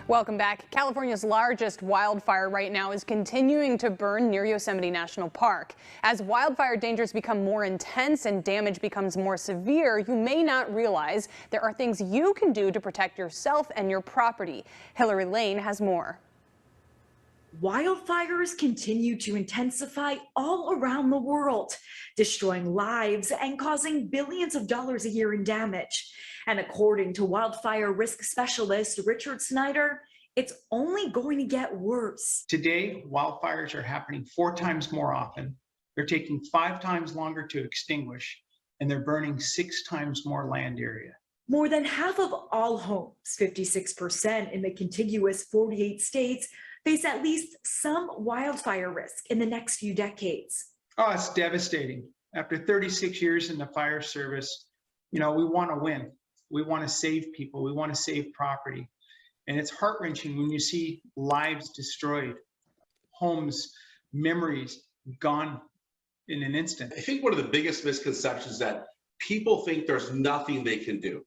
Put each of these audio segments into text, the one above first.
Welcome back. California's largest wildfire right now is continuing to burn near Yosemite National Park. As wildfire dangers become more intense and damage becomes more severe, you may not realize there are things you can do to protect yourself and your property. Hillary Lane has more. Wildfires continue to intensify all around the world, destroying lives and causing billions of dollars a year in damage. And according to wildfire risk specialist Richard Snyder, it's only going to get worse. Today, wildfires are happening 4 times more often. They're taking 5 times longer to extinguish, and they're burning 6 times more land area. More than half of all homes, 56% in the contiguous 48 states, face at least some wildfire risk in the next few decades. Oh, it's devastating. After 36 years in the fire service, we want to win. We want to save people. We want to save property. And it's heart-wrenching when you see lives destroyed, homes, memories gone in an instant. I think one of the biggest misconceptions is that people think there's nothing they can do.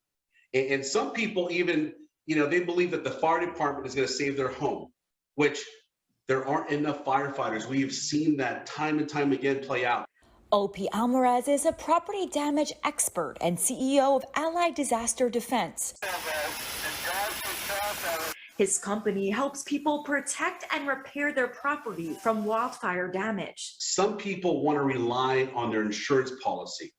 And some people even, they believe that the fire department is going to save their home, which there aren't enough firefighters. We've seen that time and time again play out. O.P. Alvarez is a property damage expert and CEO of Allied Disaster Defense. His company helps people protect and repair their property from wildfire damage. Some people want to rely on their insurance policy.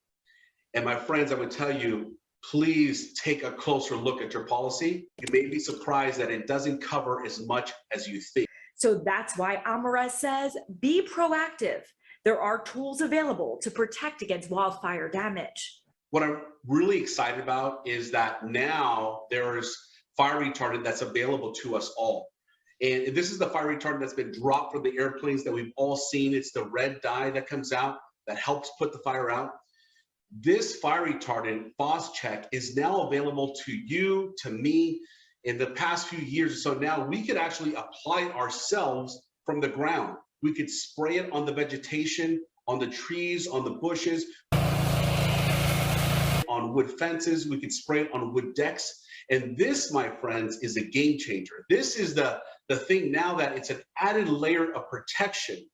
And my friends, I would tell you, please take a closer look at your policy. You may be surprised that it doesn't cover as much as you think. So that's why Alvarez says, be proactive. There are tools available to protect against wildfire damage. What I'm really excited about is that now there's fire retardant that's available to us all. And this is the fire retardant that's been dropped from the airplanes that we've all seen. It's the red dye that comes out that helps put the fire out. This fire retardant, Phos-Chek, is now available to you, to me. In the past few years, so now we could actually apply it ourselves from the ground. We could spray it on the vegetation, on the trees, on the bushes, on wood fences. We could spray it on wood decks. And this, my friends, is a game changer. This is the thing now that it's an added layer of protection,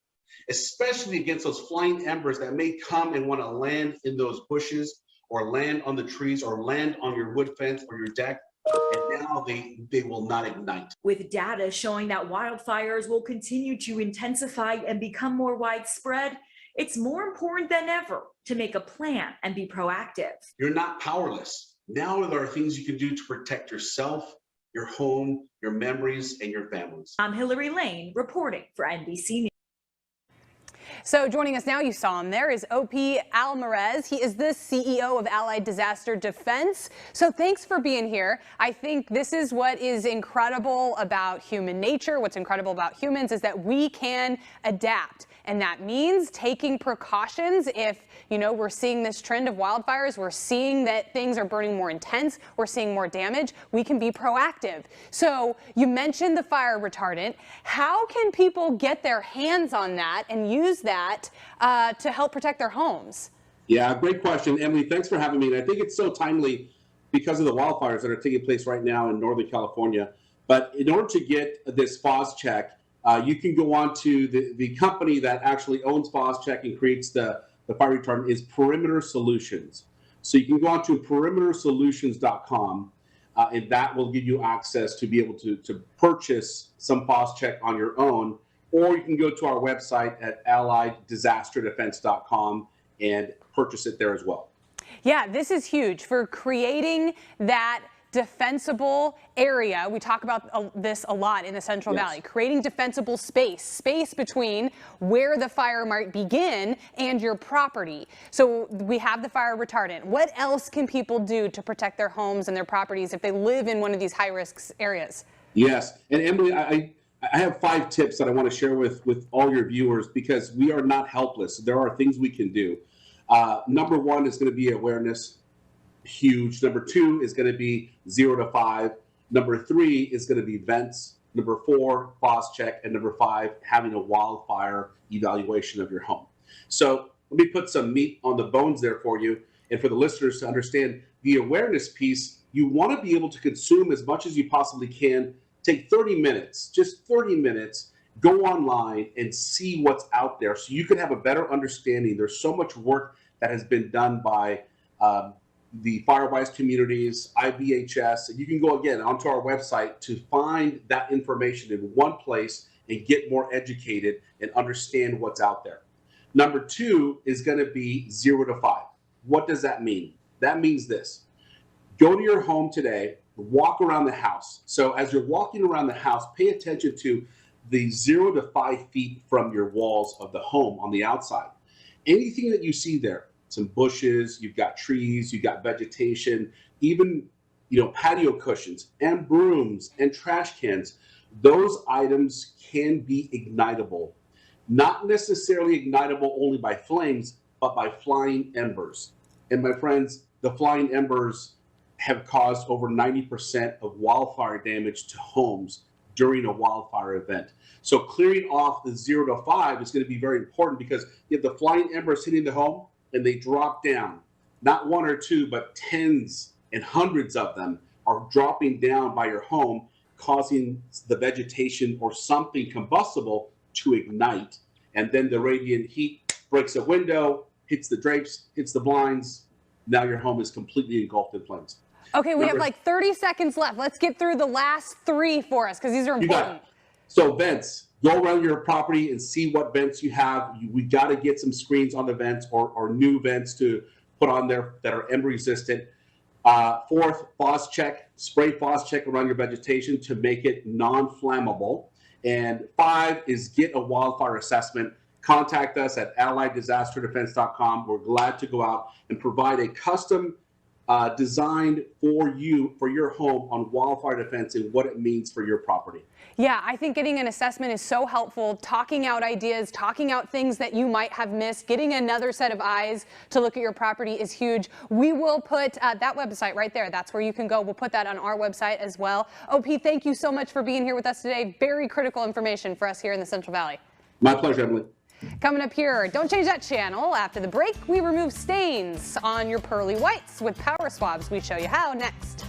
especially against those flying embers that may come and want to land in those bushes or land on the trees or land on your wood fence or your deck. And now they will not ignite. With data showing that wildfires will continue to intensify and become more widespread, it's more important than ever to make a plan and be proactive. You're not powerless. Now there are things you can do to protect yourself, your home, your memories, and your families. I'm Hillary Lane reporting for NBC News. So joining us now, you saw him there, is O.P. Alvarez. He is the CEO of Allied Disaster Defense. So thanks for being here. I think this is what is incredible about human nature. What's incredible about humans is that we can adapt. And that means taking precautions. If, we're seeing this trend of wildfires, we're seeing that things are burning more intense, we're seeing more damage, we can be proactive. So you mentioned the fire retardant. How can people get their hands on that and use that to help protect their homes? Yeah, great question, Emily. Thanks for having me. And I think it's so timely because of the wildfires that are taking place right now in Northern California. But in order to get this Phos-Chek, you can go on to the company that actually owns Phos-Chek and creates the fire retardant is Perimeter Solutions. So you can go on to perimetersolutions.com and that will give you access to be able to purchase some Phos-Chek on your own. Or you can go to our website at allieddisaster-defense.com and purchase it there as well. Yeah, this is huge for creating that defensible area. We talk about this a lot in the Central Valley, creating defensible space between where the fire might begin and your property. So we have the fire retardant. What else can people do to protect their homes and their properties if they live in one of these high-risk areas? Yes, and Emily, I have 5 tips that I want to share with all your viewers because we are not helpless. There are things we can do. Number 1 is going to be awareness. Huge. Number 2 is going to be 0 to 5. Number 3 is going to be vents. Number 4, Phos-Chek. And number 5, having a wildfire evaluation of your home. So let me put some meat on the bones there for you. And for the listeners to understand the awareness piece, you want to be able to consume as much as you possibly can take 30 minutes, just 30 minutes, go online and see what's out there so you can have a better understanding. There's so much work that has been done by the Firewise communities, IBHS, and you can go again onto our website to find that information in one place and get more educated and understand what's out there. Number 2 is going to be 0 to 5. What does that mean? That means this. Go to your home today, walk around the house. So as you're walking around the house, pay attention to the 0 to 5 feet from your walls of the home on the outside. Anything that you see there, some bushes, you've got trees, you've got vegetation, even patio cushions and brooms and trash cans, those items can be ignitable. Not necessarily ignitable only by flames, but by flying embers. And my friends, the flying embers have caused over 90% of wildfire damage to homes during a wildfire event. So clearing off the 0 to 5 is going to be very important because you have the flying embers hitting the home and they drop down. Not 1 or 2, but tens and hundreds of them are dropping down by your home, causing the vegetation or something combustible to ignite. And then the radiant heat breaks a window, hits the drapes, hits the blinds. Now your home is completely engulfed in flames. Okay, we have like 30 seconds left. Let's get through the last 3 for us because these are important. So vents, go around your property and see what vents you have. We got to get some screens on the vents or new vents to put on there that are ember resistant. 4th, faucet check, spray faucet check around your vegetation to make it non-flammable. And 5 is get a wildfire assessment. Contact us at alliedDisasterDefense.com. We're glad to go out and provide a custom designed for you, for your home on wildfire defense and what it means for your property. Yeah, I think getting an assessment is so helpful. Talking out ideas, talking out things that you might have missed, getting another set of eyes to look at your property is huge. We will put that website right there. That's where you can go. We'll put that on our website as well. OP, thank you so much for being here with us today. Very critical information for us here in the Central Valley. My pleasure, Emily. Coming up here, don't change that channel. After the break, we remove stains on your pearly whites with power swabs. We show you how next.